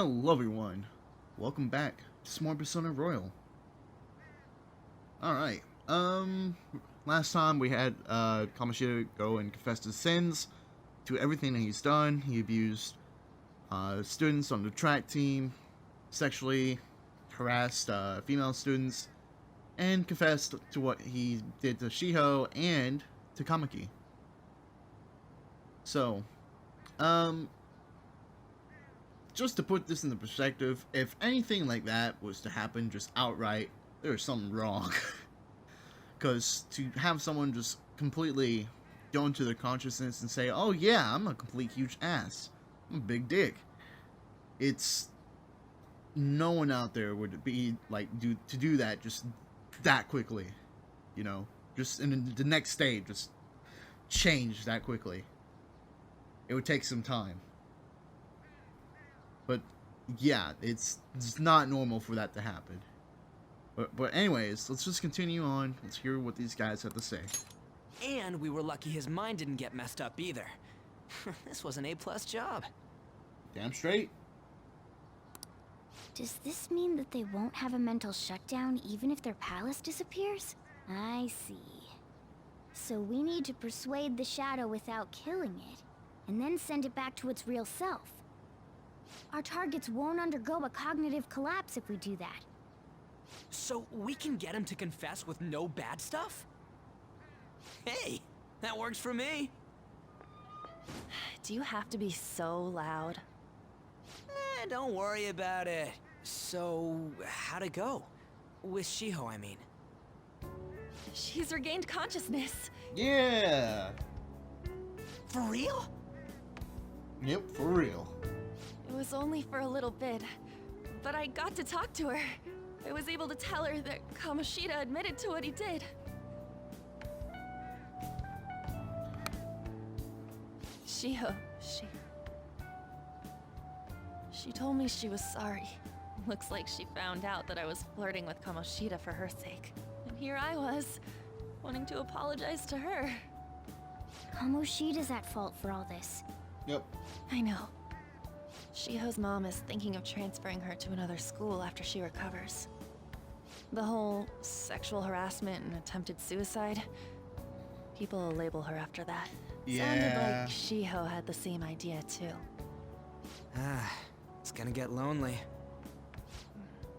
Hello everyone, welcome back to some more Persona Royal. Alright, last time we had Kamoshida go and confess his sins to everything that he's done. He abused students on the track team, sexually harassed female students, and confessed to what he did to Shiho and to Kamaki. So, just to put this into perspective, if anything like that was to happen just outright, there's something wrong. Because to have someone just completely go into their consciousness and say, oh yeah, I'm a complete huge ass, I'm a big dick, it's... no one out there would be like to do that just that quickly, you know, just in the next stage, just change that quickly. It would take some time. But yeah, it's not normal for that to happen. But anyways, let's just continue on. Let's hear what these guys have to say. And we were lucky his mind didn't get messed up either. This was an A+ job. Damn straight. Does this mean that they won't have a mental shutdown even if their palace disappears? I see. So we need to persuade the shadow without killing it, and then send it back to its real self. Our targets won't undergo a cognitive collapse if we do that. So we can get him to confess with no bad stuff? Hey, that works for me. Do you have to be so loud? Don't worry about it. So, how'd it go? With Shiho, I mean. She's regained consciousness. Yeah. For real? Yep, for real. It was only for a little bit, but I got to talk to her. I was able to tell her that Kamoshida admitted to what he did. Shiho, She told me she was sorry. Looks like she found out that I was flirting with Kamoshida for her sake. And here I was, wanting to apologize to her. Kamoshida's at fault for all this. Yep. I know. Shiho's mom is thinking of transferring her to another school after she recovers. The whole sexual harassment and attempted suicide, people will label her after that. Yeah. Sounded like Shiho had the same idea too. It's gonna get lonely.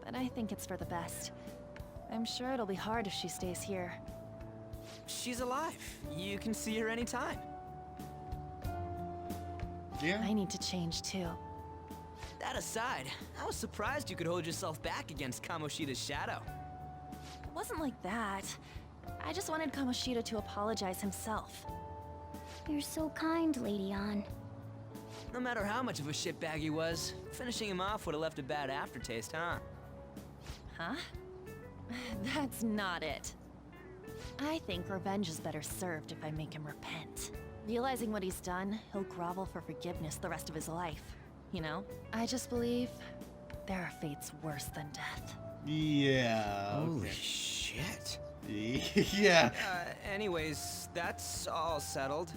But I think it's for the best. I'm sure it'll be hard if she stays here. She's alive. You can see her anytime. Yeah. I need to change too. That aside, I was surprised you could hold yourself back against Kamoshida's shadow. It wasn't like that. I just wanted Kamoshida to apologize himself. You're so kind, Lady Ann. No matter how much of a shitbag he was, finishing him off would have left a bad aftertaste, huh? Huh? That's not it. I think revenge is better served if I make him repent. Realizing what he's done, he'll grovel for forgiveness the rest of his life. You know? I just believe there are fates worse than death. Yeah. Holy Okay. shit. Yeah. Anyways, that's all settled.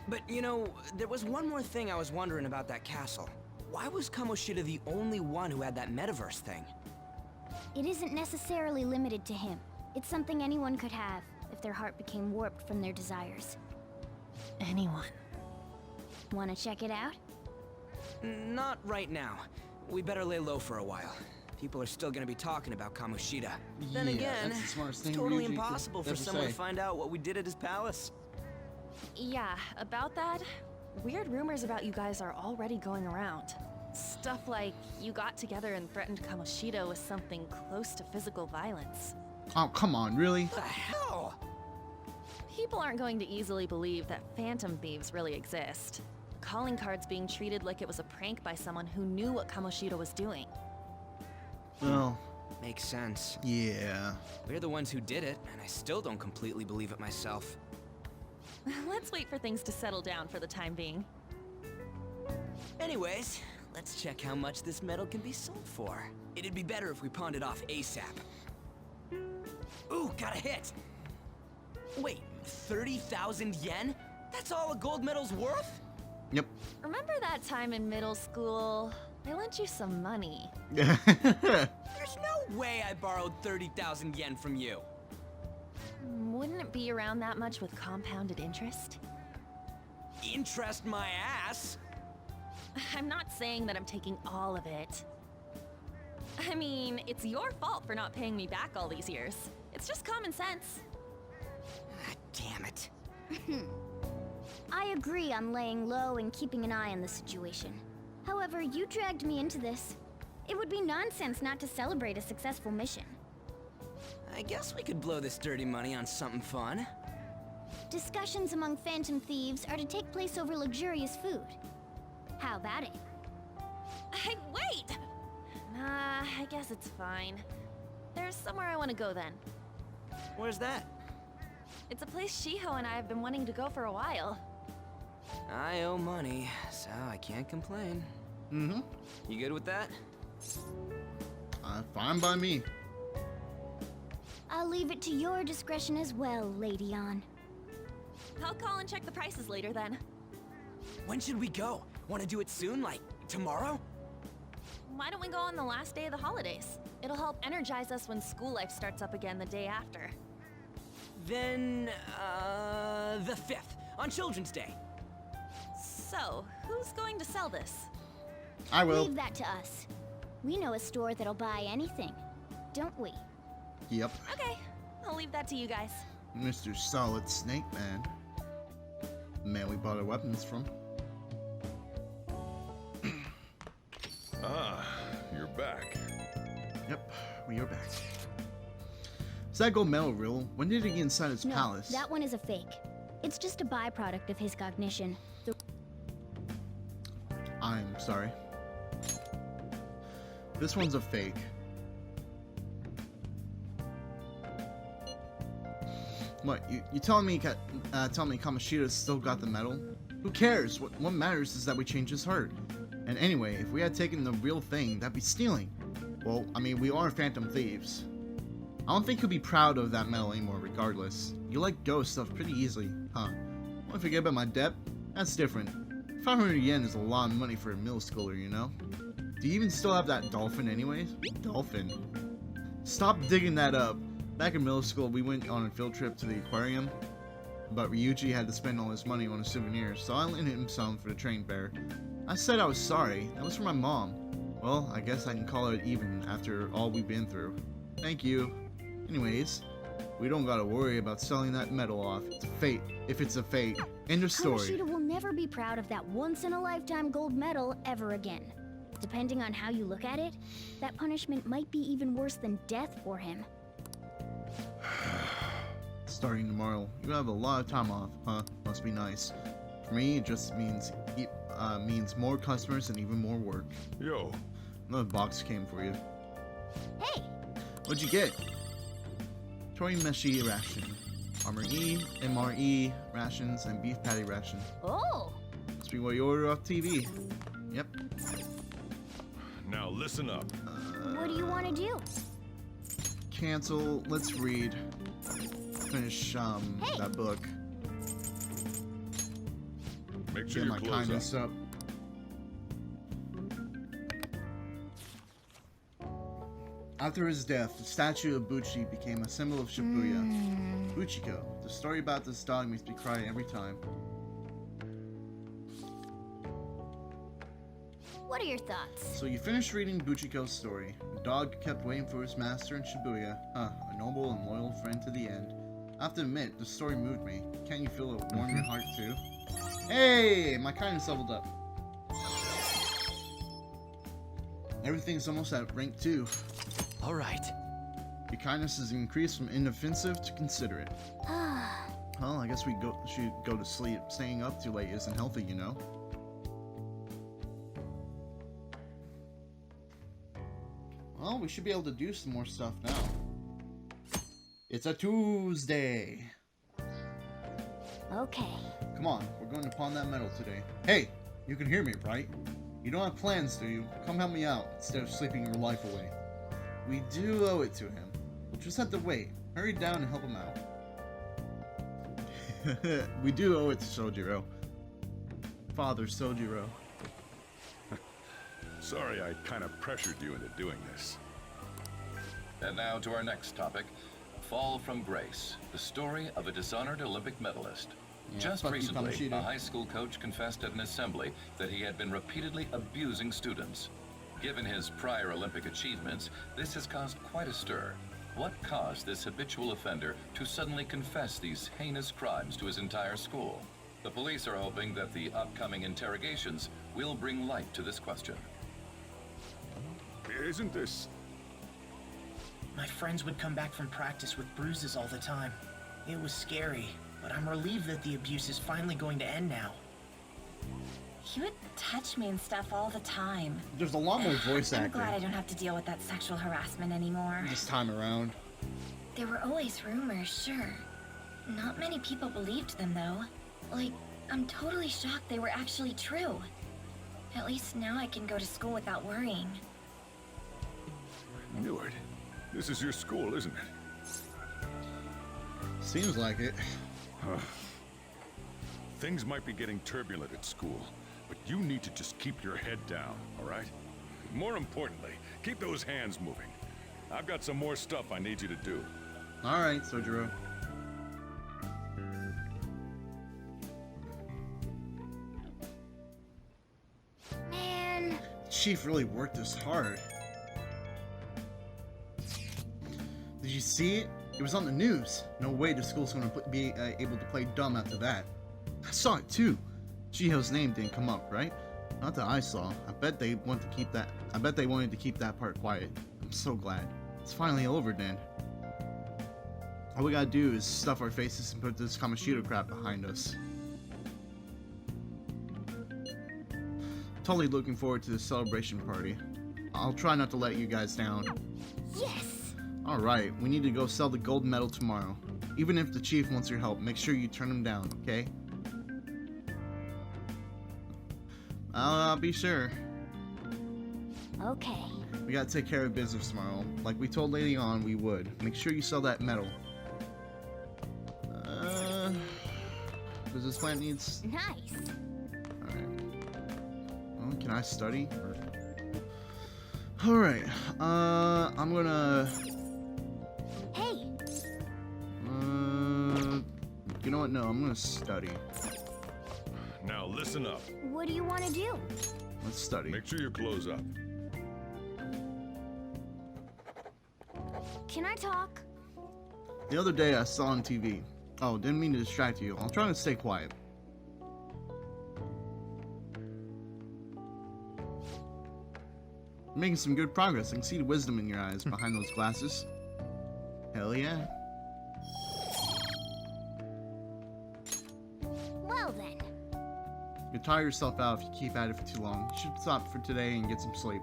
But you know, there was one more thing I was wondering about that castle. Why was Kamoshida the only one who had that metaverse thing? It isn't necessarily limited to him. It's something anyone could have if their heart became warped from their desires. Anyone. Want to check it out? Not right now. We better lay low for a while. People are still gonna be talking about Kamoshida. Then Yeah, again, that's the smartest it's thing totally Ryuji could impossible for ever someone say. to find out what we did at his palace. Yeah, about that, weird rumors about you guys are already going around. Stuff like you got together and threatened Kamoshida with something close to physical violence. Oh, come on, really? What the hell? People aren't going to easily believe that phantom thieves really exist. Calling cards being treated like it was a prank by someone who knew what Kamoshida was doing. Well, Makes sense. yeah. We're the ones who did it, and I still don't completely believe it myself. Let's wait for things to settle down for the time being. Anyways, let's check how much this metal can be sold for. It'd be better if we pawned it off ASAP. Ooh, got a hit! Wait, 30,000 yen? That's all a gold medal's worth? Yep. Remember that time in middle school I lent you some money. There's no way I borrowed 30,000 yen from you. Wouldn't it be around that much with compounded interest? Interest my ass. I'm not saying that I'm taking all of it. I mean, it's your fault for not paying me back all these years. It's just common sense. Ah, damn it. I agree on laying low and keeping an eye on the situation. However, you dragged me into this. It would be nonsense not to celebrate a successful mission. I guess we could blow this dirty money on something fun. Discussions among phantom thieves are to take place over luxurious food. How about it? Hey, wait! Nah, I guess it's fine. There's somewhere I want to go then. Where's that? It's a place Shiho and I have been wanting to go for a while. I owe money, so I can't complain. Mm-hmm. You good with that? Fine by me. I'll leave it to your discretion as well, Lady On. I'll call and check the prices later then. When should we go? Want to do it soon, like tomorrow? Why don't we go on the last day of the holidays? It'll help energize us when school life starts up again the day after. Then, the 5th, on Children's Day. So, who's going to sell this? I will. Leave that to us. We know a store that'll buy anything, don't we? Yep. Okay, I'll leave that to you guys. Mr. Solid Snake Man. The man we bought our weapons from. Ah, you're back. Yep, we are back. Is that gold medal real? When did it get inside his No, palace? that one is a fake. It's just a byproduct of his cognition. I'm sorry. This one's a fake. What, you telling me Kamoshida's still got the medal? Who cares? What matters is that we changed his heart. And anyway, if we had taken the real thing, that'd be stealing. Well, I mean, we are phantom thieves. I don't think he'll be proud of that medal anymore regardless. You let go of stuff pretty easily, huh? Want to forget about my debt? That's different. 500 yen is a lot of money for a middle schooler, you know? Do you even still have that dolphin anyways? Dolphin? Stop digging that up. Back in middle school, we went on a field trip to the aquarium, but Ryuji had to spend all his money on a souvenir, so I lent him some for the train fare. I said I was sorry. That was for my mom. Well, I guess I can call it even after all we've been through. Thank you. Anyways, we don't gotta worry about selling that medal off. It's a fate. If it's a fate. End of story. Kamoshida will never be proud of that once-in-a-lifetime gold medal ever again. Depending on how you look at it, that punishment might be even worse than death for him. Starting tomorrow, you have a lot of time off, huh? Must be nice. For me, it just means more customers and even more work. Yo, Another box came for you. Hey! What'd you get? Tori Meshi ration, Armor E, MRE rations, and beef patty ration. Oh! Must be what you ordered off TV. Yep. now listen up. What do you want to do? Cancel. Let's read. Finish Hey! that book. Make sure Get your my clothes kindness up. up. After his death, the statue of Buchi became a symbol of Shibuya. Buchiko. The story about this dog makes me cry every time. What are your thoughts? So you finished reading Buchiko's story. The dog kept waiting for his master in Shibuya. Huh, a noble and loyal friend to the end. I have to admit, the story moved me. Can't you feel it warm your heart too? Hey! My kindness leveled up. Everything's almost at rank 2. All right. Your kindness has increased from inoffensive to considerate. Well, I guess we should go to sleep. Staying up too late isn't healthy, you know? Well, we should be able to do some more stuff now. It's a Tuesday. Okay. Come on, we're going to pawn that medal today. Hey, you can hear me, right? You don't have plans, do you? Come help me out instead of sleeping your life away. We do owe it to him. We'll just have to wait. Hurry down and help him out. We do owe it to Sojiro. Father Sojiro. Sorry I kind of pressured you into doing this. And now to our next topic, Fall from Grace, the story of a dishonored Olympic medalist. Yeah, Just fuck you, recently, Kamoshida. a high school coach confessed at an assembly that he had been repeatedly abusing students. Given his prior Olympic achievements, this has caused quite a stir. What caused this habitual offender to suddenly confess these heinous crimes to his entire school? The police are hoping that the upcoming interrogations will bring light to this question. Isn't this... My friends would come back from practice with bruises all the time. It was scary, but I'm relieved that the abuse is finally going to end now. He would touch me and stuff all the time. There's a lot more voice I'm glad I acting don't have to deal with that sexual harassment anymore. this time around. There were always rumors, sure. Not many people believed them, though. Like, I'm totally shocked they were actually true. At least now I can go to school without worrying. Newark, this is your school, isn't it? Seems like it. Things might be getting turbulent at school, but you need to just keep your head down, all right? More importantly, keep those hands moving. I've got some more stuff I need you to do. Alright, Sojiro. Man, Chief really worked this hard. Did you see it? It was on the news. No way the school's gonna be able to play dumb after that. I saw it too. Chiho's name didn't come up, right? Not that I saw. I bet they want to keep that. I bet they wanted to keep that part quiet. I'm so glad. It's finally over then. All we gotta do is stuff our faces and put this Kamoshida crap behind us. Totally looking forward to the celebration party. I'll try not to let you guys down. yes! Alright, we need to go sell the gold medal tomorrow. Even if the chief wants your help, make sure you turn him down, okay? I'll be sure. Okay. We gotta take care of business tomorrow. Like we told Lady On we would. Make sure you sell that medal. Does this plant needs... Nice. Alright. Well, can I study? Alright. I'm gonna... Hey, You know what? No, I'm gonna study. Now listen up. what do you want to do? Let's study. Make sure you close up. Can I talk? The other day I saw on TV. Oh, didn't mean to distract you. I'm trying to stay quiet. You're making some good progress. I can see the wisdom in your eyes behind those glasses. Hell yeah. Well then. You'll tire yourself out if you keep at it for too long. You should stop for today and get some sleep.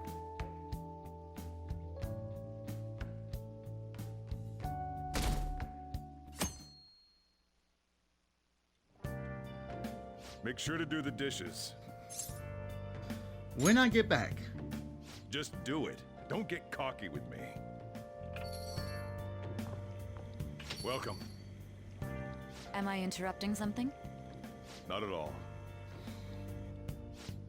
Make sure to do the dishes. When I get back. Just do it. Don't get cocky with me. Welcome. Am I interrupting something? Not at all.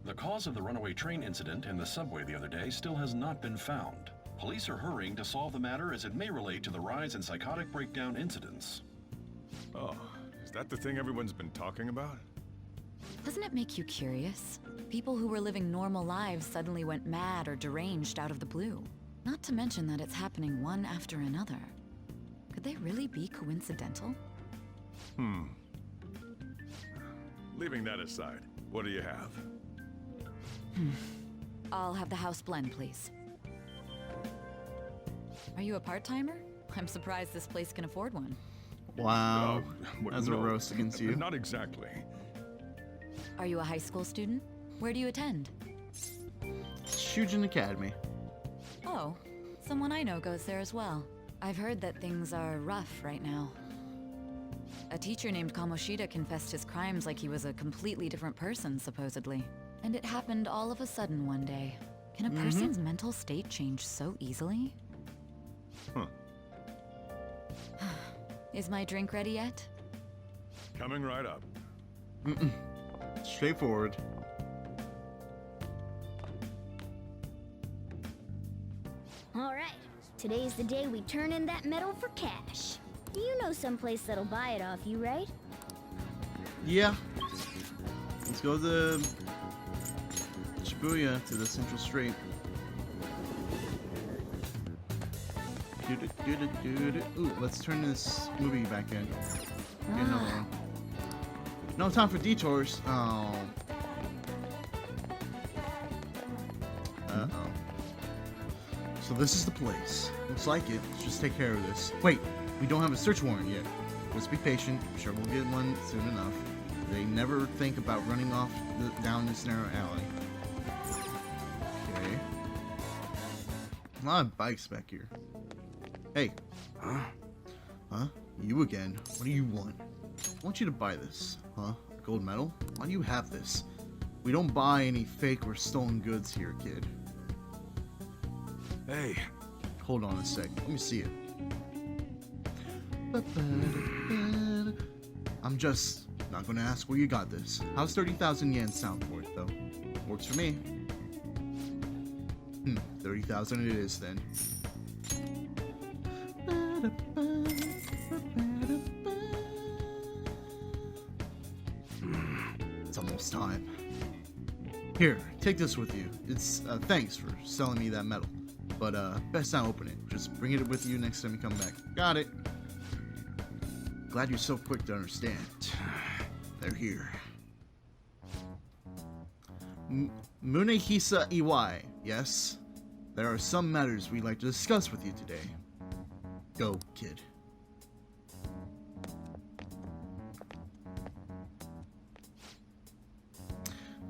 The cause of the runaway train incident in the subway the other day still has not been found. Police are hurrying to solve the matter as it may relate to the rise in psychotic breakdown incidents. Oh, is that the thing everyone's been talking about? Doesn't it make you curious? People who were living normal lives suddenly went mad or deranged out of the blue. Not to mention that it's happening one after another. Could they really be coincidental? Leaving that aside, what do you have? I'll have the house blend, please. Are you a part-timer? I'm surprised this place can afford one. Wow. Well, That's a roast against you. Not exactly. Are you a high school student? Where do you attend? Shujin Academy. Oh, someone I know goes there as well. I've heard that things are rough right now. A teacher named Kamoshida confessed his crimes like he was a completely different person, supposedly. And it happened all of a sudden one day. Can a person's mental state change so easily? Huh. Is my drink ready yet? Coming right up. Straightforward. Alright, today's the day we turn in that metal for cash. You know someplace that'll buy it off you, right? Yeah. Let's go to Shibuya, to the Central Street. Ooh, let's turn this movie back in. Get another one. No time for detours. Oh. Uh-oh. So this is the place. Looks like it. Let's just take care of this. Wait, we don't have a search warrant yet. Let's be patient. I'm sure we'll get one soon enough. They never think about running off down this narrow alley. Okay. A lot of bikes back here. Hey. Huh? You again. What do you want? I want you to buy this. Huh? Gold medal? Why do you have this? We don't buy any fake or stolen goods here, kid. Hey. Hold on a sec. Let me see it. I'm just not gonna ask where you got this. How's 30,000 yen sound for it, though? Works for me. 30,000 it is, then. It's almost time. Here, take this with you. It's, thanks for selling me that metal. But, best not open it. Just bring it with you next time you come back. Got it. Glad you're so quick to understand. They're here. Munehisa Iwai, yes? There are some matters we'd like to discuss with you today. Go, kid.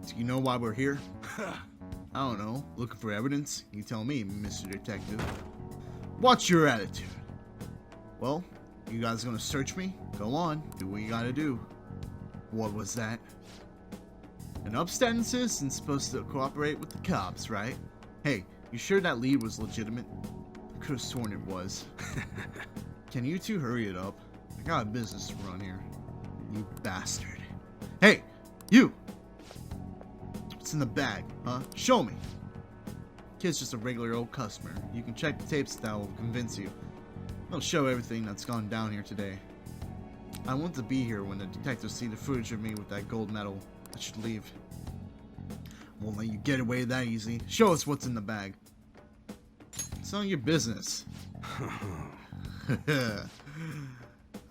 Do you know why we're here? I don't know. Looking for evidence? You tell me, Mr. Detective. What's your attitude? Well, you guys gonna search me? Go on, do what you gotta do. What was that? An upstanding citizen's supposed to cooperate with the cops, right? Hey, you sure that lead was legitimate? I could've sworn it was. Can you two hurry it up? I got a business to run here. You bastard. Hey, you! What's in the bag, huh? Show me! Kid's just a regular old customer. You can check the tapes that will convince you. They'll show everything that's gone down here today. I want to be here when the detectives see the footage of me with that gold medal. I should leave. Won't let you get away that easy. Show us what's in the bag. It's none of your business. I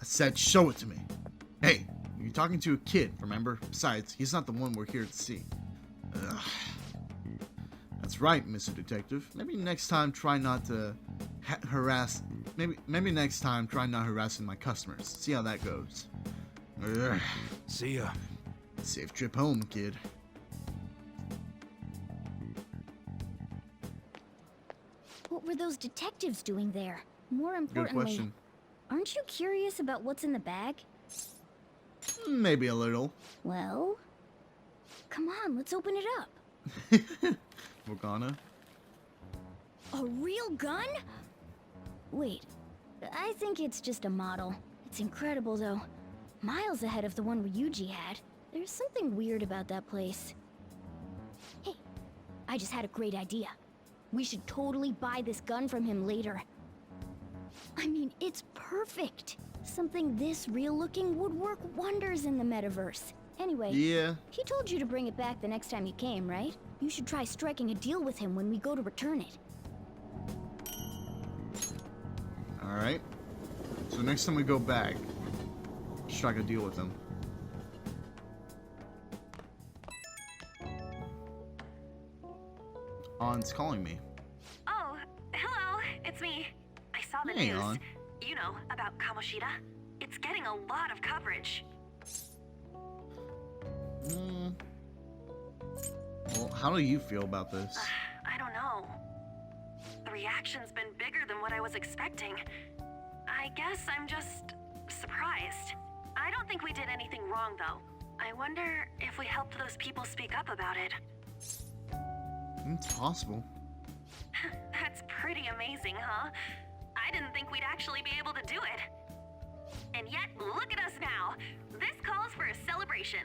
said show it to me. Hey, you're talking to a kid, remember? Besides, he's not the one we're here to see. Ugh. That's right, Mr. Detective. Maybe next time try not to harass... Maybe next time try not harassing my customers. See how that goes. Ugh. See ya. Safe trip home, kid. What were those detectives doing there? More Good importantly, question. aren't you curious about what's in the bag? Maybe a little. Well, come on, let's open it up. We're gonna. A real gun? Wait, I think it's just a model. It's incredible, though. Miles ahead of the one Ryuji had. There's something weird about that place. Hey, I just had a great idea. We should totally buy this gun from him later. I mean, it's perfect. Something this real-looking would work wonders in the metaverse. Anyway, Yeah. he told you to bring it back the next time you came, right? You should try striking a deal with him when we go to return it. Alright. So next time we go back, strike a deal with them. An's calling me. Oh, hello, it's me. I saw the Hey, news. An. You know, about Kamoshida. It's getting a lot of coverage. Well, how do you feel about this? I don't know. The reaction's been bigger than what I was expecting. I guess I'm just surprised. I don't think we did anything wrong, though. I wonder if we helped those people speak up about it. It's possible. That's pretty amazing, huh? I didn't think we'd actually be able to do it. And yet, look at us now. This calls for a celebration.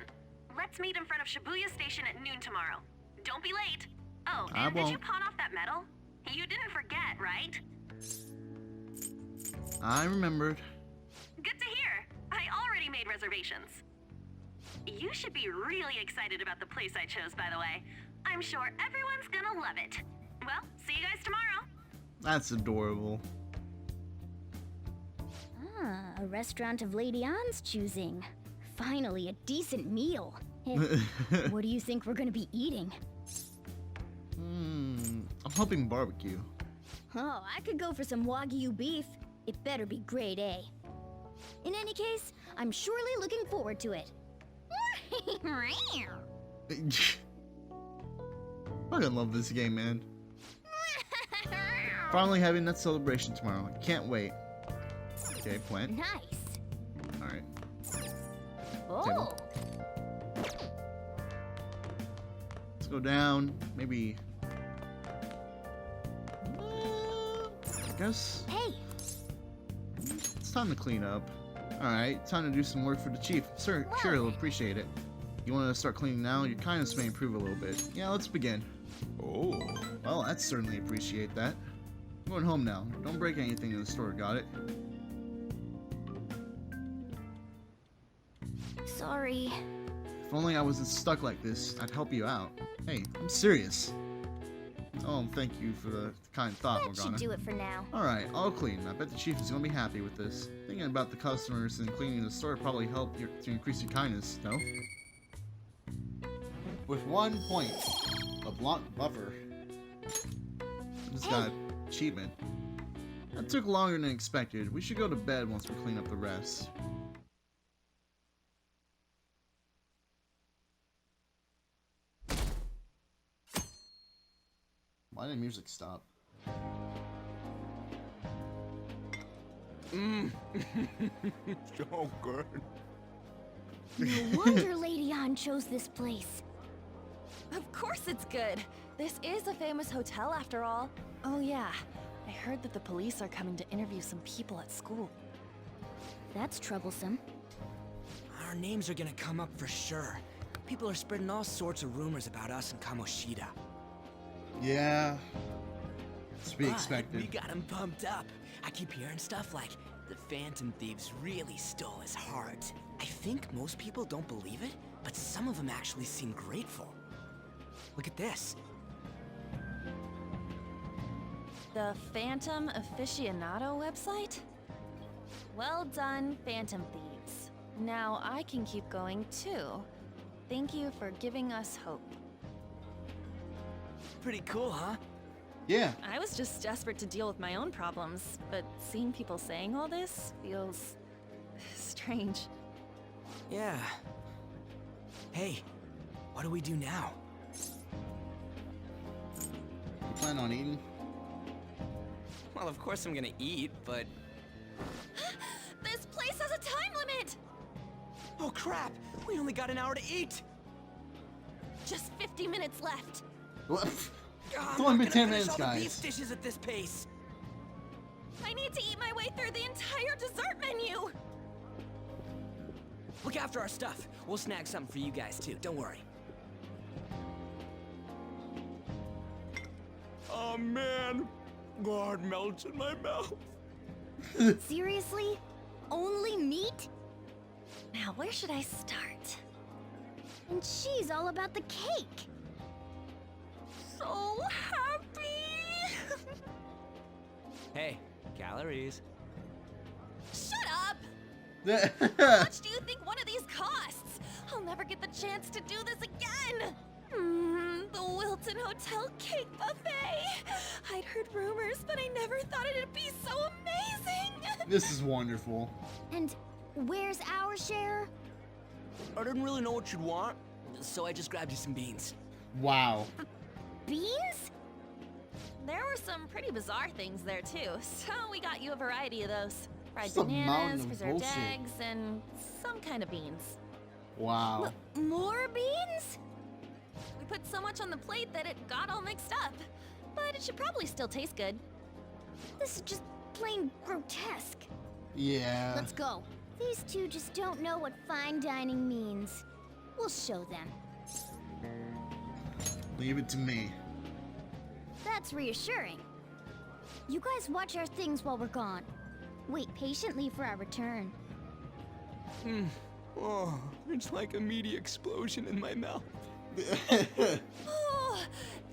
Let's meet in front of Shibuya Station at noon tomorrow. Don't be late. Oh, I and did you won't. pawn off that medal? You didn't forget, right? I remembered. Good to hear. I already made reservations. You should be really excited about the place I chose, by the way. I'm sure everyone's gonna love it. Well, see you guys tomorrow. That's adorable. Ah, a restaurant of Lady Ann's choosing. Finally, a decent meal. Hey, what do you think we're gonna be eating? I'm hoping barbecue. Oh, I could go for some Wagyu beef. It better be grade A. In any case, I'm surely looking forward to it. Fucking love this game, man. Finally having that celebration tomorrow. I can't wait. Okay, plant. Nice. Alright. Oh, Let's go down. Maybe. I guess hey, it's time to clean up. Alright, time to do some work for the chief. Sir, sure, he'll appreciate it. You want to start cleaning now? Your kindness may improve a little bit. Yeah, let's begin. Oh. Well, I'd certainly appreciate that. I'm going home now. Don't break anything in the store, got it? sorry. If only I wasn't stuck like this, I'd help you out. Hey, I'm serious. Oh, thank you for the kind thought, That should Morgana. do it for now. Alright, I'll clean. I bet the chief is gonna be happy with this. Thinking about the customers and cleaning the store probably helped to increase your kindness, no? With 1 point. A block buffer. Just got achievement. That took longer than expected. We should go to bed once we clean up the rest. Why did music stop? So good. No wonder Lady Ann chose this place. Of course it's good. This is a famous hotel after all. Oh yeah, I heard that the police are coming to interview some people at school. That's troublesome. Our names are gonna come up for sure. People are spreading all sorts of rumors about us and Kamoshida. Yeah. It's to be But expected. we got him pumped up. I keep hearing stuff like, the Phantom Thieves really stole his heart. I think most people don't believe it, but some of them actually seem grateful. Look at this. The Phantom Aficionado website? Well done, Phantom Thieves. Now I can keep going too. Thank you for giving us hope. Pretty cool, huh? Yeah. I was just desperate to deal with my own problems, but seeing people saying all this feels strange. Yeah. Hey, what do we do now? You plan on eating? Well, of course I'm gonna eat, but... This place has a time limit! Oh crap! We only got an hour to eat! Just 50 minutes left. What? I'm It's only not been 10 gonna finish minutes, all the guys. beef dishes at this pace. I need to eat my way through the entire dessert menu! Look after our stuff. We'll snag something for you guys too, don't worry. Oh man, God melts in my mouth. Seriously? Only meat? Now, where should I start? And she's all about the cake. So happy! Hey, calories. Shut up! How much do you think one of these costs? I'll never get the chance to do this again! The Wilton Hotel Cake Buffet! I'd heard rumors, but I never thought it'd be so amazing! This is wonderful. And where's our share? I didn't really know what you'd want, so I just grabbed you some beans. Wow. Beans? There were some pretty bizarre things there too, so we got you a variety of those. Fried Just a mountain bananas, of preserved bullshit. eggs, and some kind of beans. Wow. More beans? We put so much on the plate that it got all mixed up. But it should probably still taste good. This is just plain grotesque. Yeah. Let's go. These two just don't know what fine dining means. We'll show them. Leave it to me. That's reassuring. You guys watch our things while we're gone. Wait patiently for our return. Oh, it's like a meaty explosion in my mouth. Oh,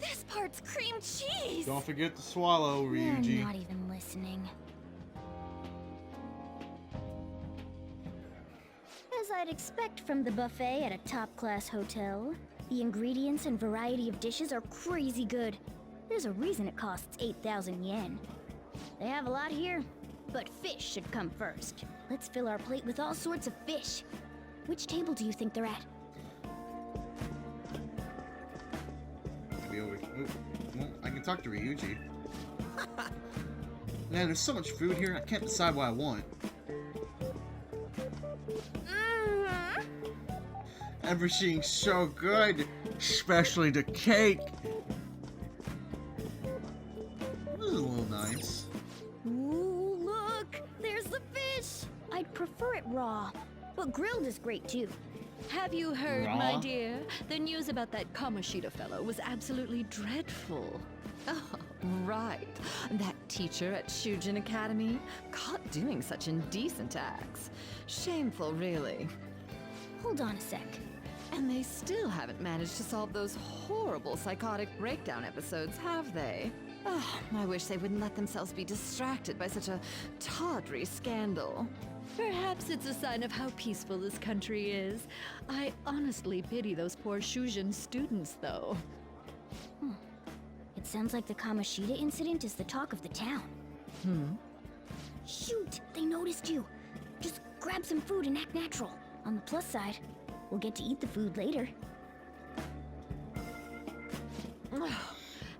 this part's cream cheese! Don't forget to swallow, They're Ryuji. not even listening. As I'd expect from the buffet at a top-class hotel, the ingredients and variety of dishes are crazy good. There's a reason it costs 8,000 yen. They have a lot here, but fish should come first. Let's fill our plate with all sorts of fish. Which table do you think they're at? Well, I can talk to Ryuji. Man, there's so much food here, I can't decide what I want. Everything's so good, especially the cake. This is a little nice. Ooh, look! There's the fish! I'd prefer it raw, but grilled is great too. Have you heard, Raw? my dear? The news about that Kamoshida fellow was absolutely dreadful. Oh, right. That teacher at Shujin Academy, caught doing such indecent acts. Shameful, really. Hold on a sec. And they still haven't managed to solve those horrible psychotic breakdown episodes, have they? Oh, I wish they wouldn't let themselves be distracted by such a tawdry scandal. Perhaps it's a sign of how peaceful this country is. I honestly pity those poor Shujin students, though. It sounds like the Kamoshida incident is the talk of the town. Shoot! They noticed you! Just grab some food and act natural. On the plus side, we'll get to eat the food later.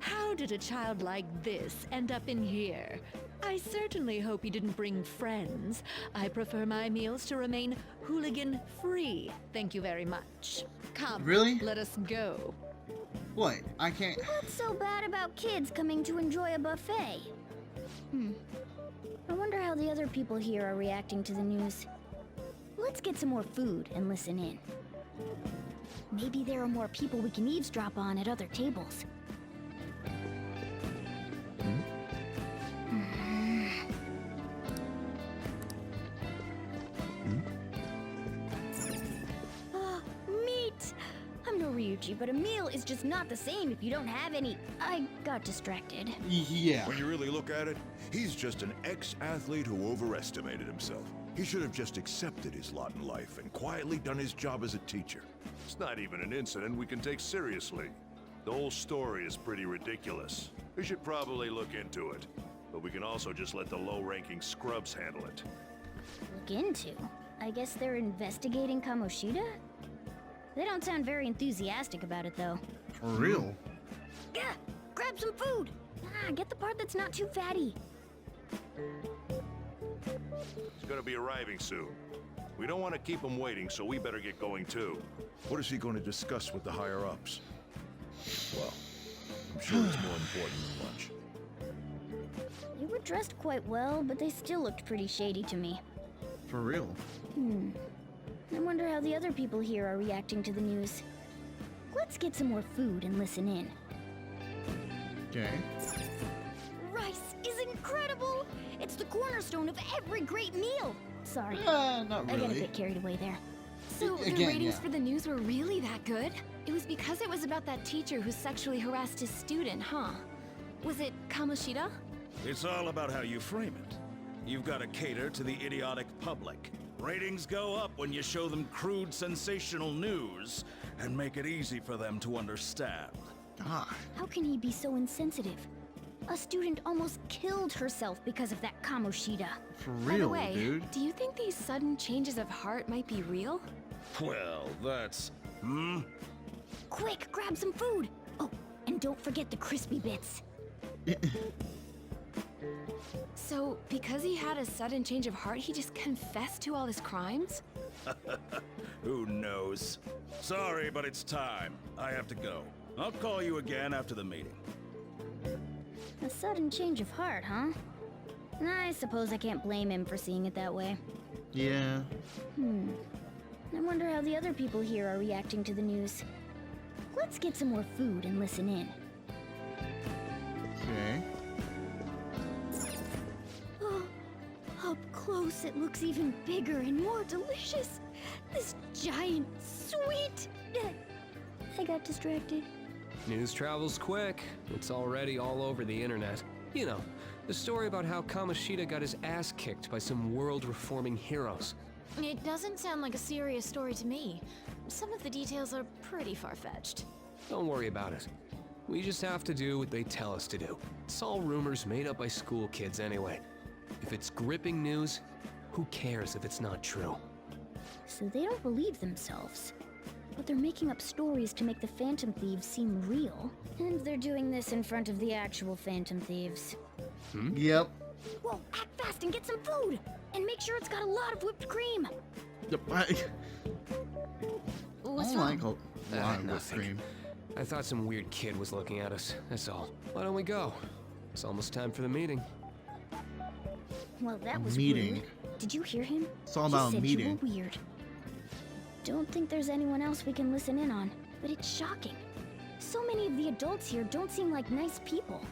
How did a child like this end up in here? I certainly hope he didn't bring friends. I prefer my meals to remain hooligan-free. Thank you very much. Come, Really? let us go. What? I can't. What's so bad about kids coming to enjoy a buffet? I wonder how the other people here are reacting to the news. Let's get some more food and listen in. Maybe there are more people we can eavesdrop on at other tables. Meat! I'm no Ryuji, but a meal is just not the same if you don't have any. I got distracted. Yeah. When you really look at it, he's just an ex-athlete who overestimated himself. He should have just accepted his lot in life and quietly done his job as a teacher. It's not even an incident we can take seriously. The whole story is pretty ridiculous. We should probably look into it. But we can also just let the low-ranking scrubs handle it. Look into? I guess they're investigating Kamoshida? They don't sound very enthusiastic about it, though. For real. Gah! Grab some food! Get the part that's not too fatty. He's gonna be arriving soon. We don't want to keep him waiting, so we better get going too. What is he going to discuss with the higher-ups? Well, I'm sure it's more important than lunch. They were dressed quite well, but they still looked pretty shady to me. For real. I wonder how the other people here are reacting to the news. Let's get some more food and listen in. Okay. Rice is incredible! It's the cornerstone of every great meal! Sorry, Not I got a really. bit carried away there. So the Again, ratings yeah. for the news were really that good? It was because it was about that teacher who sexually harassed his student, huh? Was it Kamoshida? It's all about how you frame it. You've got to cater to the idiotic public. Ratings go up when you show them crude, sensational news and make it easy for them to understand. God. How can he be so insensitive? A student almost killed herself because of that Kamoshida. For By the real, way, dude. do you think these sudden changes of heart might be real? Well, that's... Quick, grab some food! Oh, and don't forget the crispy bits. So, because he had a sudden change of heart, he just confessed to all his crimes? Who knows? Sorry, but it's time. I have to go. I'll call you again after the meeting. A sudden change of heart, huh? I suppose I can't blame him for seeing it that way. Yeah. I wonder how the other people here are reacting to the news. Let's get some more food and listen in. Okay. close, it looks even bigger and more delicious. This giant, sweet... I got distracted. News travels quick. It's already all over the internet. You know, the story about how Kamoshida got his ass kicked by some world-reforming heroes. It doesn't sound like a serious story to me. Some of the details are pretty far-fetched. Don't worry about it. We just have to do what they tell us to do. It's all rumors made up by school kids anyway. If it's gripping news, who cares if it's not true? So they don't believe themselves. But they're making up stories to make the Phantom Thieves seem real. And they're doing this in front of the actual Phantom Thieves. Yep. Whoa, act fast and get some food! And make sure it's got a lot of whipped cream! What's wrong? Like a lot of whipped Nothing. cream. I thought some weird kid was looking at us, that's all. Why don't we go? It's almost time for the meeting. Well, that was Meeting. rude. Did you hear him? It's all He about said meeting. you were weird. Don't think there's anyone else we can listen in on, but it's shocking. So many of the adults here don't seem like nice people.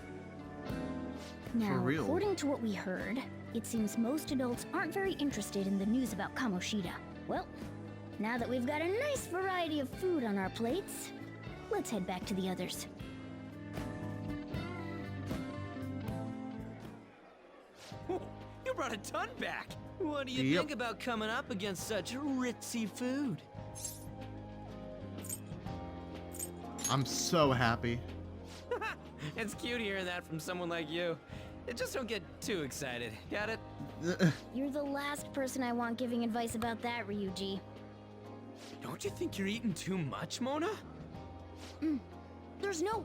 Now, real. according to what we heard, it seems most adults aren't very interested in the news about Kamoshida. Well, now that we've got a nice variety of food on our plates, let's head back to the others. You brought a ton back. What do you Yep. think about coming up against such ritzy food? I'm so happy. It's cute hearing that from someone like you. Just don't get too excited. Got it? You're the last person I want giving advice about that, Ryuji. Don't you think you're eating too much, Mona? There's no...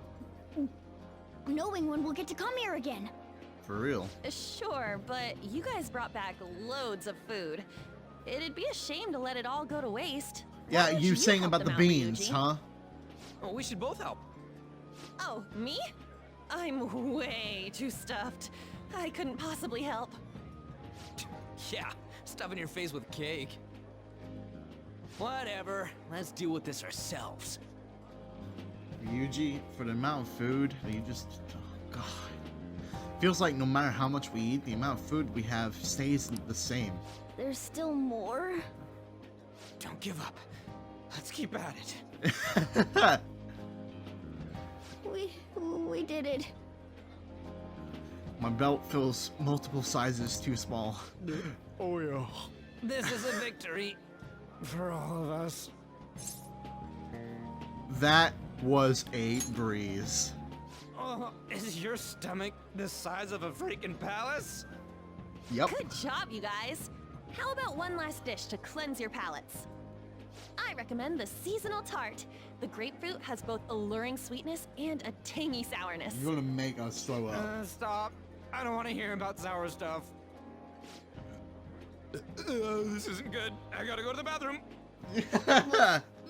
knowing when we'll get to come here again. For real. Sure, but you guys brought back loads of food. It'd be a shame to let it all go to waste. Yeah, Why don't you saying help about the them out, beans, Ryuji? huh? Oh, we should both help. Oh, me? I'm way too stuffed. I couldn't possibly help. Yeah, stuffing your face with cake. Whatever. Let's deal with this ourselves. Yuji, for the amount of food, you just... oh, God. Feels like no matter how much we eat, the amount of food we have stays the same. There's still more? Don't give up. Let's keep at it. We did it. My belt feels multiple sizes too small. Oh yeah. This is a victory for all of us. That was a breeze. Oh, is your stomach the size of a freaking palace? Yep. Good job, you guys. How about one last dish to cleanse your palates? I recommend the seasonal tart. The grapefruit has both alluring sweetness and a tangy sourness. You're gonna make us throw up. Stop. I don't want to hear about sour stuff. This isn't good. I gotta go to the bathroom.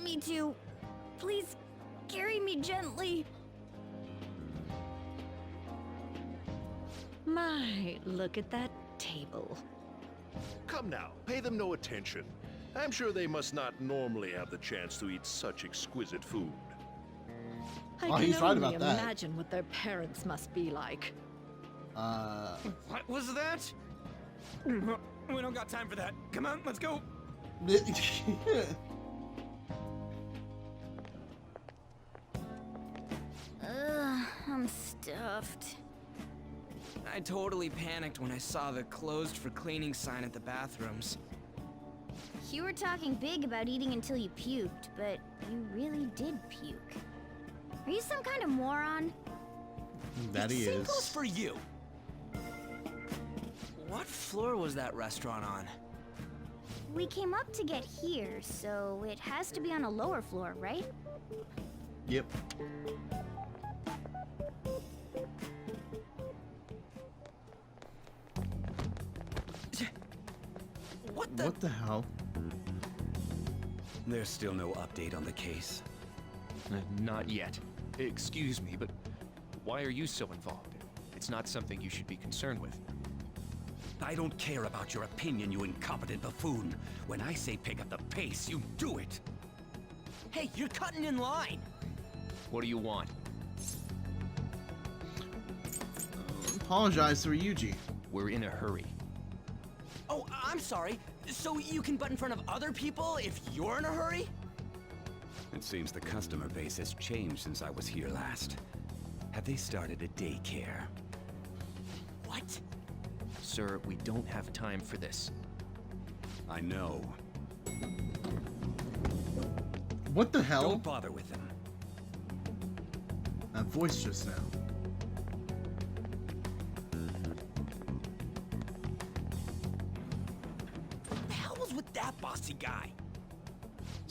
Me too. Please, carry me gently. My, look at that table. Come now, pay them no attention. I'm sure they must not normally have the chance to eat such exquisite food. I Oh, can he's right only about that. imagine what their parents must be like. What was that? We don't got time for that. Come on, let's go. I'm stuffed. I totally panicked when I saw the closed for cleaning sign at the bathrooms. You were talking big about eating until you puked, but you really did puke. Are you some kind of moron? That he Same is. goes for you. What floor was that restaurant on? We came up to get here, so it has to be on a lower floor, right? Yep. What the hell? There's still no update on the case. Not yet. Excuse me, but why are you so involved? It's not something you should be concerned with. I don't care about your opinion, you incompetent buffoon. When I say pick up the pace, you do it. Hey, you're cutting in line. What do you want? Apologize to Ryuji. We're in a hurry. Oh, I'm sorry. So you can butt in front of other people if you're in a hurry? It seems the customer base has changed since I was here last. Have they started a daycare? What? Sir, we don't have time for this. I know. What the hell? Don't bother with them. That voice just now. What the hell was with that bossy guy?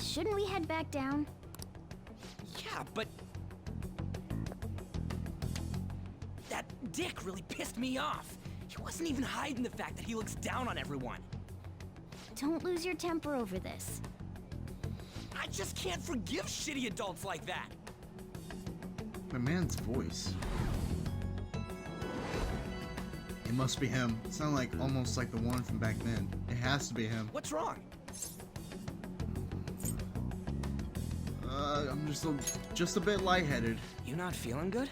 Shouldn't we head back down? Yeah, but... that dick really pissed me off. He wasn't even hiding the fact that he looks down on everyone. Don't lose your temper over this. I just can't forgive shitty adults like that. The man's voice. It must be him. It sounded like almost like the one from back then. It has to be him. What's wrong? I'm just a bit lightheaded. You not feeling good?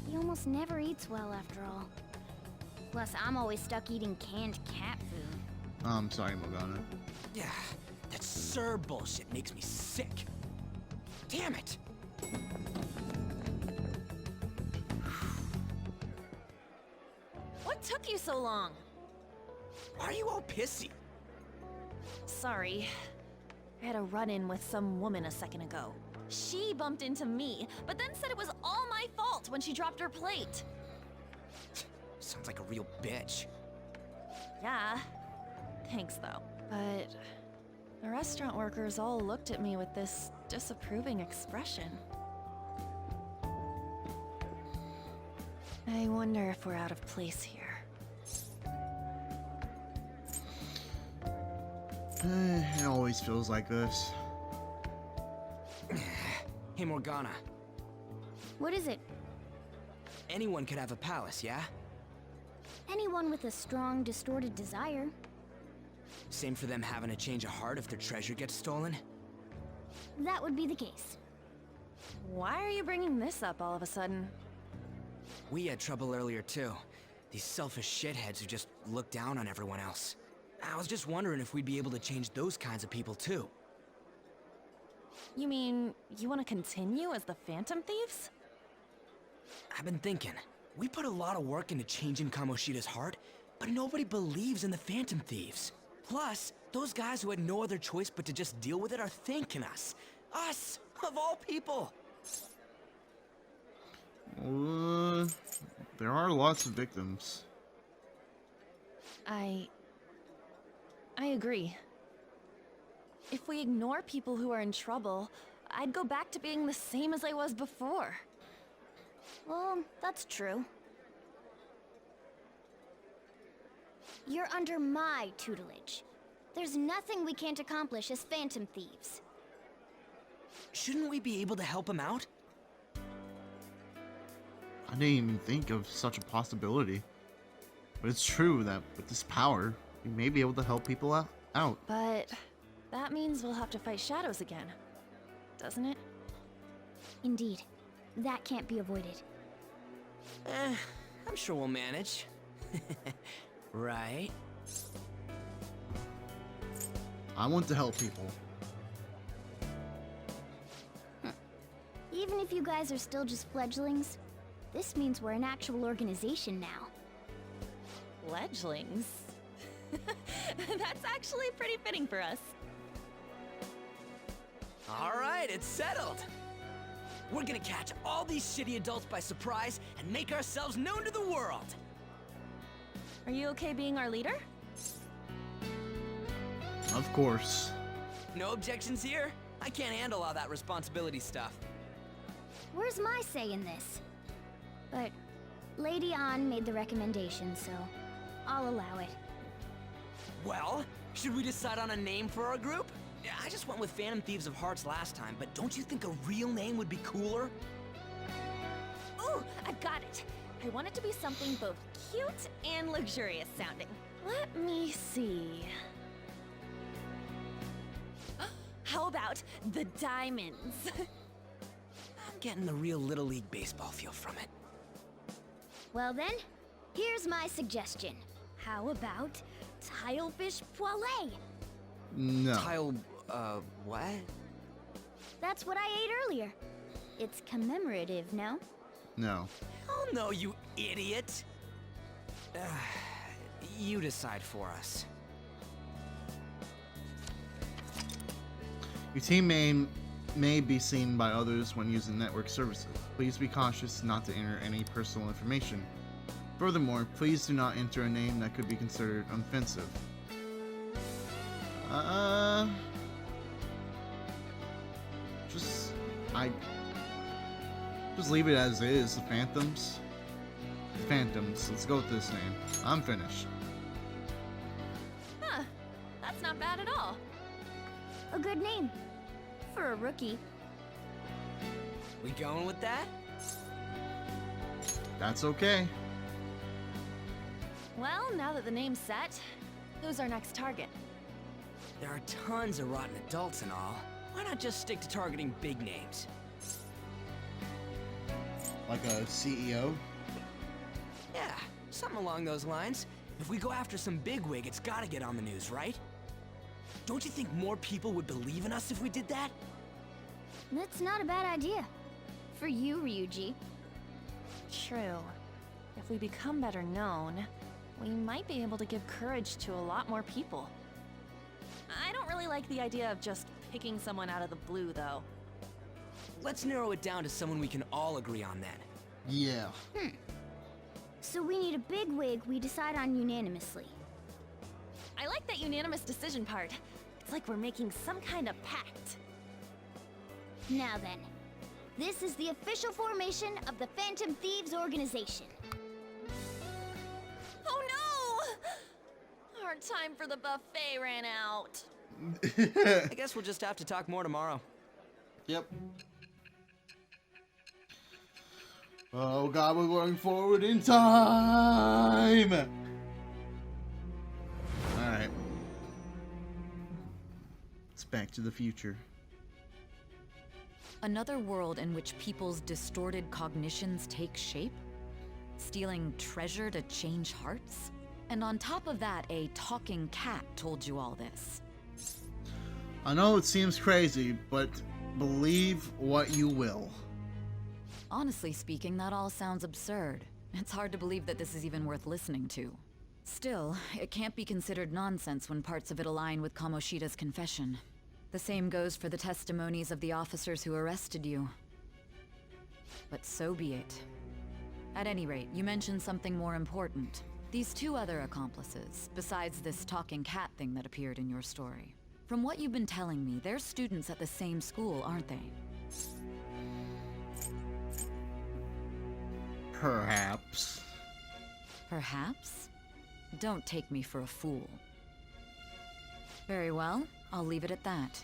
He almost never eats well after all. Plus, I'm always stuck eating canned cat food. Oh, I'm sorry, Morgana. Yeah, that Sir bullshit makes me sick. Damn it! What took you so long? Why are you all pissy? Sorry. I had a run-in with some woman a second ago. She bumped into me, but then said it was all my fault when she dropped her plate. Sounds like a real bitch. Yeah. Thanks, though. But the restaurant workers all looked at me with this disapproving expression. I wonder if we're out of place here. It always feels like this. Hey, Morgana. What is it? Anyone could have a palace, yeah? Anyone with a strong, distorted desire. Same for them having a change of heart if their treasure gets stolen? That would be the case. Why are you bringing this up all of a sudden? We had trouble earlier, too. These selfish shitheads who just look down on everyone else. I was just wondering if we'd be able to change those kinds of people, too. You mean, you want to continue as the Phantom Thieves? I've been thinking. We put a lot of work into changing Kamoshida's heart, but nobody believes in the Phantom Thieves. Plus, those guys who had no other choice but to just deal with it are thanking us. Us, of all people! There are lots of victims. I agree. If we ignore people who are in trouble, I'd go back to being the same as I was before. Well, that's true. You're under my tutelage. There's nothing we can't accomplish as Phantom Thieves. Shouldn't we be able to help him out? I didn't even think of such a possibility. But it's true that with this power, we may be able to help people out. But that means we'll have to fight shadows again, doesn't it? Indeed. That can't be avoided. I'm sure we'll manage. Right? I want to help people. Even if you guys are still just fledglings, this means we're an actual organization now. Fledglings? That's actually pretty fitting for us. Alright, it's settled! We're gonna catch all these shitty adults by surprise and make ourselves known to the world! Are you okay being our leader? Of course. No objections here? I can't handle all that responsibility stuff. Where's my say in this? But Lady An made the recommendation, so I'll allow it. Well, should we decide on a name for our group? I just went with Phantom Thieves of Hearts last time, but don't you think a real name would be cooler? Ooh, I've got it! I want it to be something both cute and luxurious sounding. Let me see. How about the Diamonds? I'm getting the real Little League Baseball feel from it. Well then, here's my suggestion. How about Tilefish poêlée. No. What? That's what I ate earlier. It's commemorative, no? No. Oh no, you idiot! You decide for us. Your team may be seen by others when using network services. Please be cautious not to enter any personal information. Furthermore, please do not enter a name that could be considered offensive. Just leave it as is. The Phantoms. The Phantoms. Let's go with this name. I'm finished. Huh. That's not bad at all. A good name. For a rookie. We going with that? That's okay. Well, now that the name's set, who's our next target? There are tons of rotten adults and all. Why not just stick to targeting big names? Like a CEO? Yeah, something along those lines. If we go after some bigwig, it's gotta get on the news, right? Don't you think more people would believe in us if we did that? That's not a bad idea. For you, Ryuji. True. If we become better known, we might be able to give courage to a lot more people. I don't really like the idea of just picking someone out of the blue, though. Let's narrow it down to someone we can all agree on then. Yeah. So we need a big wig we decide on unanimously. I like that unanimous decision part. It's like we're making some kind of pact. Now then, this is the official formation of the Phantom Thieves organization. Oh no! Our time for the buffet ran out. I guess we'll just have to talk more tomorrow. Yep. Oh god, we're going forward in time! Alright. It's Back to the Future. Another world in which people's distorted cognitions take shape? Stealing treasure to change hearts? And on top of that, a talking cat told you all this. I know it seems crazy, but believe what you will. Honestly speaking, that all sounds absurd. It's hard to believe that this is even worth listening to. Still, it can't be considered nonsense when parts of it align with Kamoshida's confession. The same goes for the testimonies of the officers who arrested you. But so be it. At any rate, you mentioned something more important. These two other accomplices, besides this talking cat thing that appeared in your story. From what you've been telling me, they're students at the same school, aren't they? Perhaps. Perhaps? Don't take me for a fool. Very well, I'll leave it at that.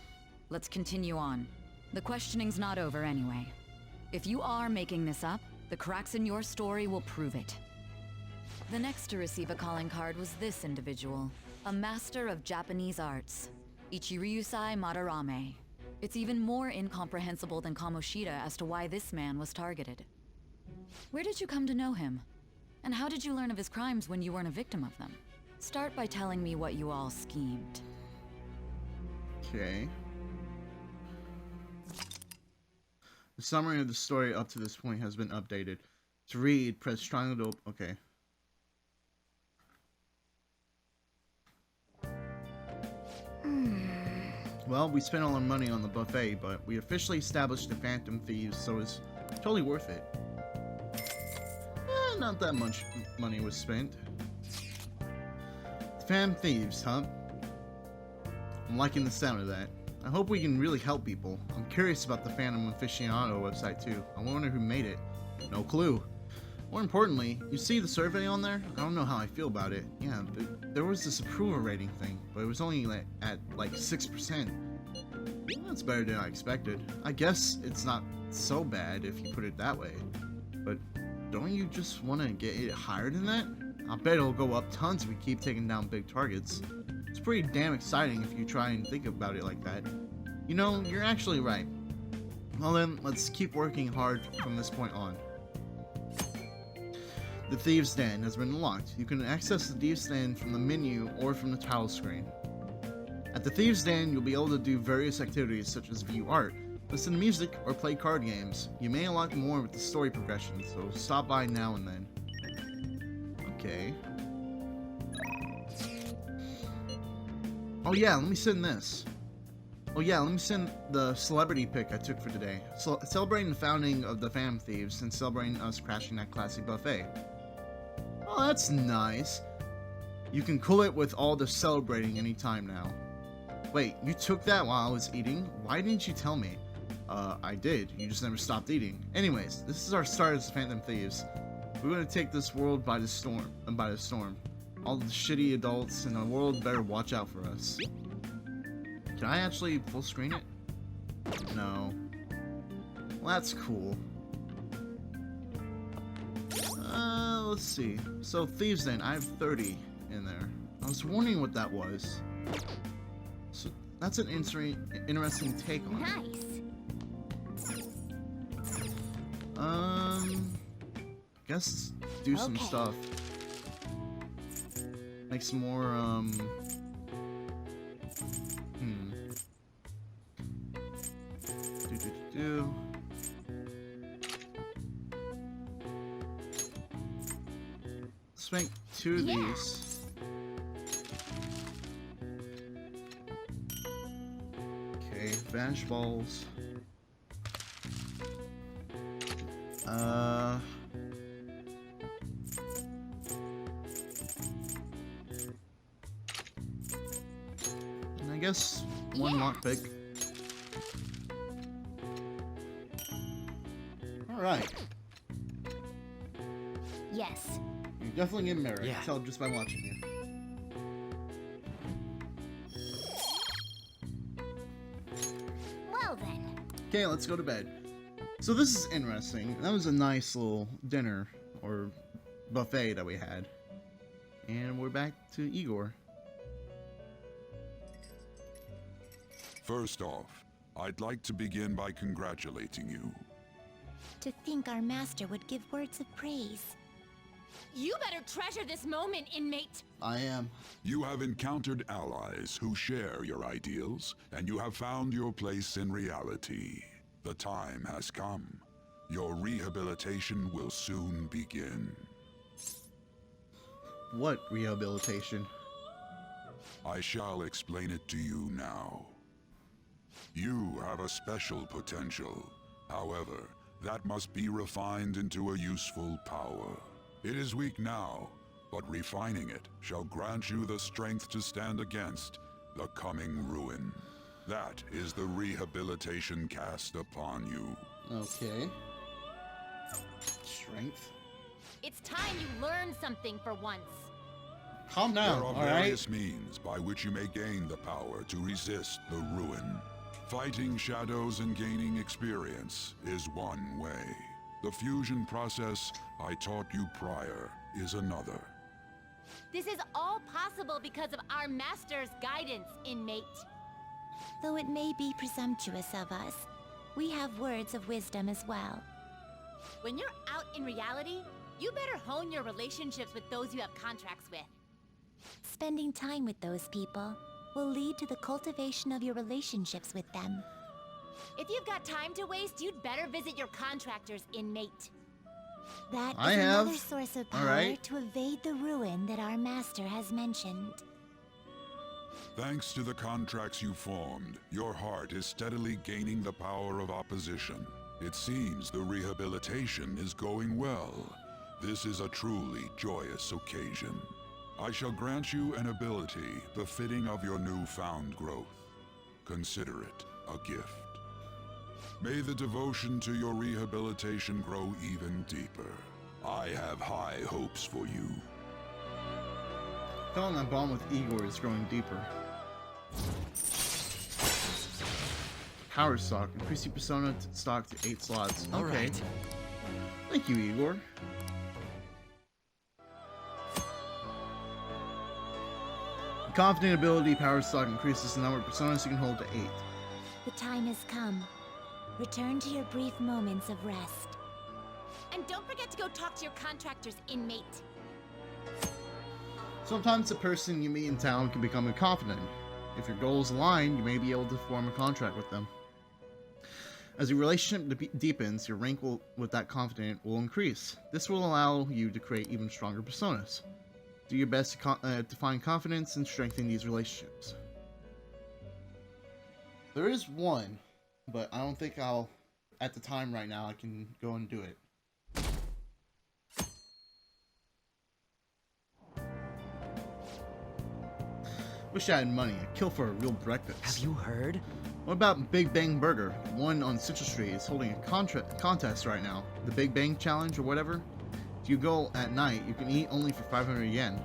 Let's continue on. The questioning's not over anyway. If you are making this up, the cracks in your story will prove it. The next to receive a calling card was this individual, a master of Japanese arts, Ichiryusai Madarame. It's even more incomprehensible than Kamoshida as to why this man was targeted. Where did you come to know him? And how did you learn of his crimes when you weren't a victim of them? Start by telling me what you all schemed. Okay. The summary of the story up to this point has been updated. To read, press triangle to... Okay. Well, we spent all our money on the buffet, but we officially established the Phantom Thieves, so it's totally worth it. Not that much money was spent. Phantom Thieves, huh? I'm liking the sound of that. I hope we can really help people. I'm curious about the Phantom Aficionado website too. I wonder who made it. No clue. More importantly, you see the survey on there? I don't know how I feel about it. Yeah, there was this approval rating thing, but it was only at like 6%. That's better than I expected. I guess it's not so bad if you put it that way. But don't you just want to get it higher than that? I bet it'll go up tons if we keep taking down big targets. It's pretty damn exciting if you try and think about it like that. You know, you're actually right. Well then, let's keep working hard from this point on. The Thieves' Den has been unlocked. You can access the Thieves' Den from the menu or from the title screen. At the Thieves' Den, you'll be able to do various activities such as view art, listen to music, or play card games. You may unlock more with the story progression, so stop by now and then. Okay. Oh yeah, let me send this. Oh yeah, let me send the celebrity pic I took for today. Celebrating the founding of the Phantom Thieves and celebrating us crashing that classy buffet. Oh, that's nice. You can cool it with all the celebrating anytime now. Wait, you took that while I was eating? Why didn't you tell me? I did. You just never stopped eating. Anyways, this is our start as Phantom Thieves. We're gonna take this world by the storm. All the shitty adults in the world better watch out for us. Can I actually full screen it? No. Well, that's cool. Let's see. So, Thieves' Den, I have 30 in there. I was wondering what that was. So, that's an interesting take on it. Guess do some stuff. Make some more, Let's make 2 of these. Okay, vanish balls. And I guess 1 lockpick. Alright. Yes. You're definitely getting married. Yeah. I can tell just by watching you. Well then. Okay, let's go to bed. So this is interesting. That was a nice little dinner or buffet that we had. And we're back to Igor. First off, I'd like to begin by congratulating you. To think our master would give words of praise. You better treasure this moment, inmate. I am. You have encountered allies who share your ideals, and you have found your place in reality. The time has come. Your rehabilitation will soon begin. What rehabilitation? I shall explain it to you now. You have a special potential. However, that must be refined into a useful power. It is weak now, but refining it shall grant you the strength to stand against the coming ruin. That is the rehabilitation cast upon you. Okay. Strength. It's time you learn something for once. Calm down, there are all right? various means by which you may gain the power to resist the ruin. Fighting shadows and gaining experience is one way. The fusion process I taught you prior is another. This is all possible because of our master's guidance, inmate. Though it may be presumptuous of us, we have words of wisdom as well. When you're out in reality, you better hone your relationships with those you have contracts with. Spending time with those people will lead to the cultivation of your relationships with them. If you've got time to waste, you'd better visit your contractors, inmate. That I is have. another source of power All right. to evade the ruin that our master has mentioned. Thanks to the contracts you formed, your heart is steadily gaining the power of opposition. It seems the rehabilitation is going well. This is a truly joyous occasion. I shall grant you an ability befitting of your newfound growth. Consider it a gift. May the devotion to your rehabilitation grow even deeper. I have high hopes for you. Feeling that bond with Igor is growing deeper. Power stock. Increase your persona stock to 8 slots. Okay. Alright. Thank you, Igor. Confident ability power stock increases the number of personas you can hold to 8. The time has come. Return to your brief moments of rest. And don't forget to go talk to your contractor's inmate. Sometimes the person you meet in town can become confident. If your goals align, you may be able to form a contract with them. As your relationship deepens, your rank with that confidant will increase. This will allow you to create even stronger personas. Do your best to find confidence and strengthen these relationships. There is one, but I don't think at the time right now, I can go and do it. Wish I had money. I'd kill for a real breakfast. Have you heard? What about Big Bang Burger? One on Citrus Street is holding a contest right now. The Big Bang Challenge or whatever. If you go at night, you can eat only for 500 yen.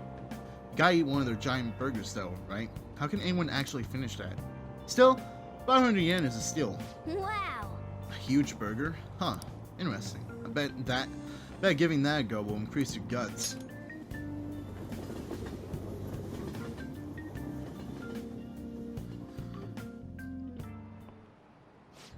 Gotta eat one of their giant burgers though, right? How can anyone actually finish that? Still, 500 yen is a steal. Wow! A huge burger? Huh. Interesting. I bet giving that a go will increase your guts.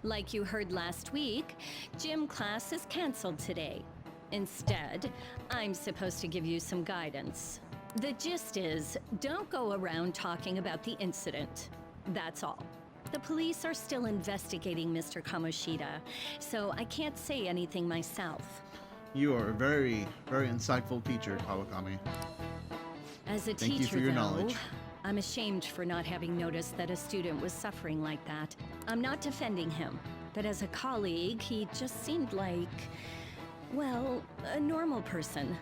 Like you heard last week, gym class is canceled today. Instead, I'm supposed to give you some guidance. The gist is, don't go around talking about the incident. That's all. The police are still investigating Mr. Kamoshida, so I can't say anything myself. You are a very, very insightful teacher, Kawakami. As a Thank teacher, you for your though, knowledge. I'm ashamed for not having noticed that a student was suffering like that. I'm not defending him, but as a colleague, he just seemed like, well, a normal person.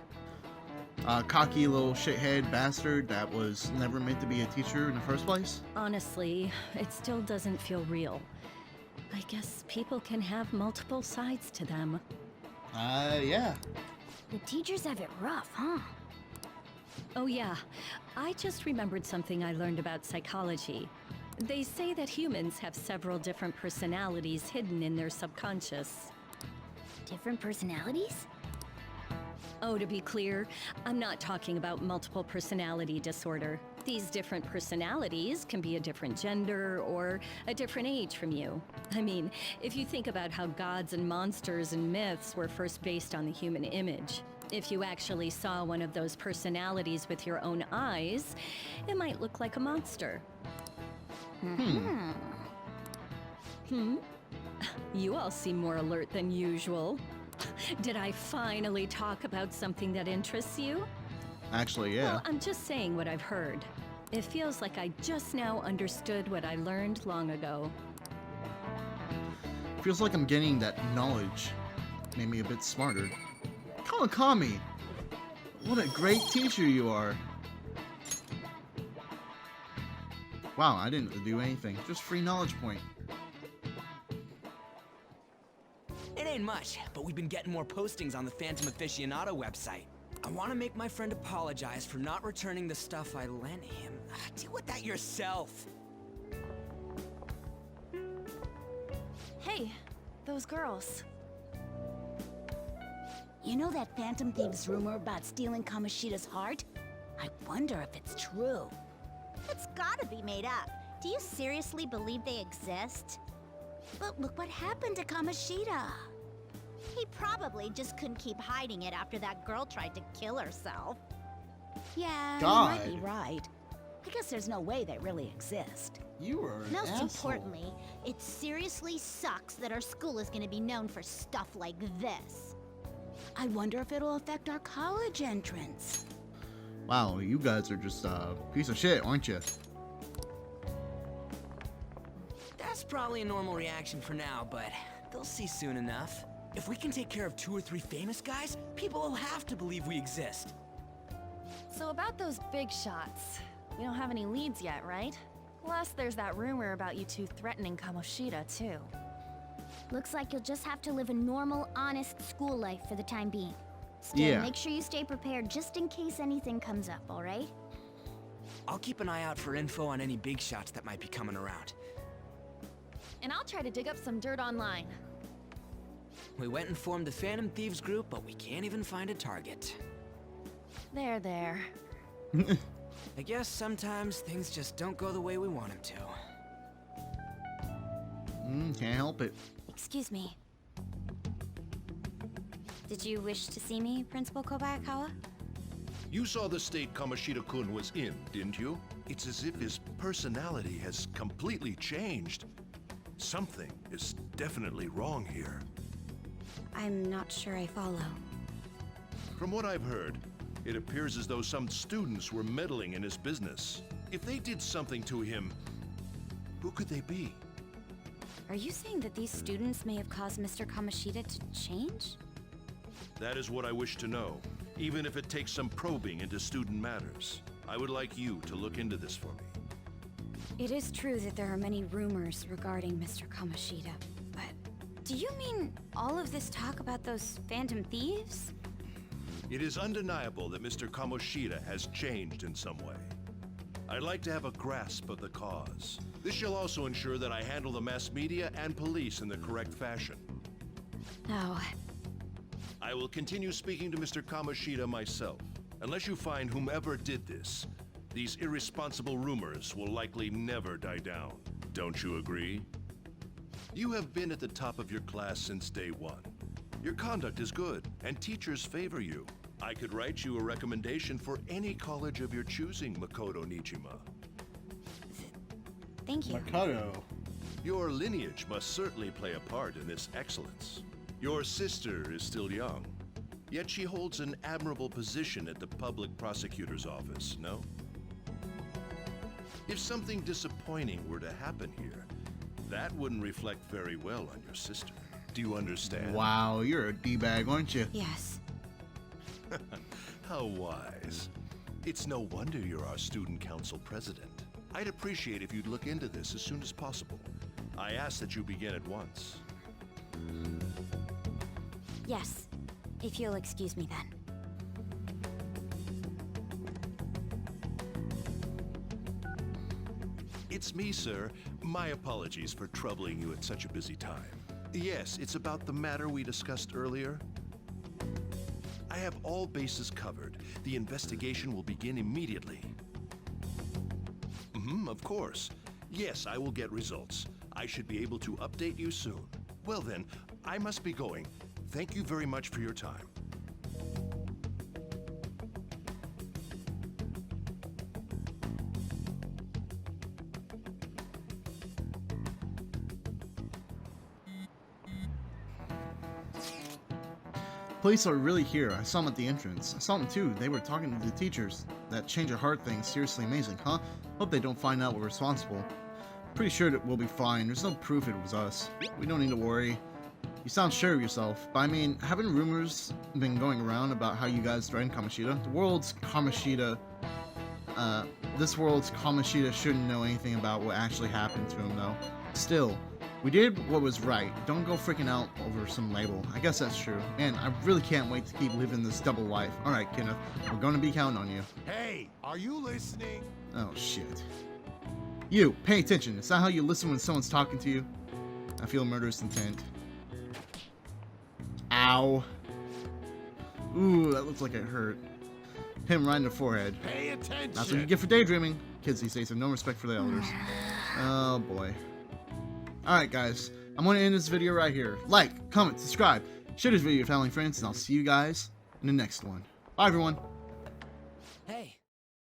Cocky little shithead bastard that was never meant to be a teacher in the first place? Honestly, it still doesn't feel real. I guess people can have multiple sides to them. Yeah. The teachers have it rough, huh? Oh yeah, I just remembered something I learned about psychology. They say that humans have several different personalities hidden in their subconscious. Different personalities? Oh, to be clear, I'm not talking about multiple personality disorder. These different personalities can be a different gender or a different age from you. I mean, if you think about how gods and monsters and myths were first based on the human image, if you actually saw one of those personalities with your own eyes, it might look like a monster. You all seem more alert than usual. Did I finally talk about something that interests you? Actually, yeah. Well, I'm just saying what I've heard. It feels like I just now understood what I learned long ago. Feels like I'm getting that knowledge. Made me a bit smarter. Kawakami! What a great teacher you are. Wow, I didn't do anything. Just free knowledge point. It ain't much, but we've been getting more postings on the Phantom Aficionado website. I want to make my friend apologize for not returning the stuff I lent him. Deal with that yourself. Hey, those girls. You know that Phantom Thieves rumor about stealing Kamoshida's heart? I wonder if it's true. It's gotta be made up. Do you seriously believe they exist? But look what happened to Kamoshida. He probably just couldn't keep hiding it after that girl tried to kill herself. Yeah, God. you might be right. I guess there's no way they really exist. You are an Most asshole. importantly, it seriously sucks that our school is gonna be known for stuff like this. I wonder if it'll affect our college entrance. Wow, you guys are just a piece of shit, aren't you? That's probably a normal reaction for now, but they'll see soon enough. If we can take care of 2 or 3 famous guys, people will have to believe we exist. So about those big shots, we don't have any leads yet, right? Plus, there's that rumor about you two threatening Kamoshida, too. Looks like you'll just have to live a normal, honest school life for the time being. Still, Yeah. make sure you stay prepared just in case anything comes up, alright? I'll keep an eye out for info on any big shots that might be coming around. And I'll try to dig up some dirt online. We went and formed the Phantom Thieves group, but we can't even find a target. There. I guess sometimes things just don't go the way we want them to. Can't help it. Excuse me. Did you wish to see me, Principal Kobayakawa? You saw the state Kamoshida-kun was in, didn't you? It's as if his personality has completely changed. Something is definitely wrong here. I'm not sure I follow. From what I've heard, it appears as though some students were meddling in his business. If they did something to him, who could they be? Are you saying that these students may have caused Mr. Kamoshida to change? That is what I wish to know, even if it takes some probing into student matters. I would like you to look into this for me. It is true that there are many rumors regarding Mr. Kamoshida, but do you mean all of this talk about those phantom thieves? It is undeniable that Mr. Kamoshida has changed in some way. I'd like to have a grasp of the cause. This shall also ensure that I handle the mass media and police in the correct fashion. Oh. I will continue speaking to Mr. Kamoshida myself. Unless you find whomever did this, these irresponsible rumors will likely never die down. Don't you agree? You have been at the top of your class since day one. Your conduct is good, and teachers favor you. I could write you a recommendation for any college of your choosing, Makoto Nijima. Thank you. Makoto. Your lineage must certainly play a part in this excellence. Your sister is still young, yet she holds an admirable position at the public prosecutor's office, no? If something disappointing were to happen here, that wouldn't reflect very well on your sister. Do you understand? Wow, you're a D-bag, aren't you? Yes. How wise. It's no wonder you're our student council president. I'd appreciate if you'd look into this as soon as possible. I ask that you begin at once. Yes, if you'll excuse me then. It's me, sir. My apologies for troubling you at such a busy time. Yes, it's about the matter we discussed earlier. I have all bases covered. The investigation will begin immediately. Of course. Yes, I will get results. I should be able to update you soon. Well then, I must be going. Thank you very much for your time. Police are really here. I saw them at the entrance. I saw them too. They were talking to the teachers. That change of heart thing's seriously amazing, huh? Hope they don't find out we're responsible. Pretty sure that we'll be fine. There's no proof it was us. We don't need to worry. You sound sure of yourself, but I mean, haven't rumors been going around about how you guys threatened Kamoshida? This world's Kamoshida shouldn't know anything about what actually happened to him, though. Still, we did what was right. Don't go freaking out over some label. I guess that's true. Man, I really can't wait to keep living this double life. Alright, Kenneth, we're gonna be counting on you. Hey, are you listening? Oh, shit. You, pay attention. Is that how you listen when someone's talking to you? I feel murderous intent. Ow. Ooh, that looks like it hurt. Him right in the forehead. Pay attention. That's what you get for daydreaming. Kids these days have no respect for the elders. Oh, boy. Alright, guys. I'm going to end this video right here. Like, comment, subscribe, share this video with family and friends, and I'll see you guys in the next one. Bye, everyone. Hey,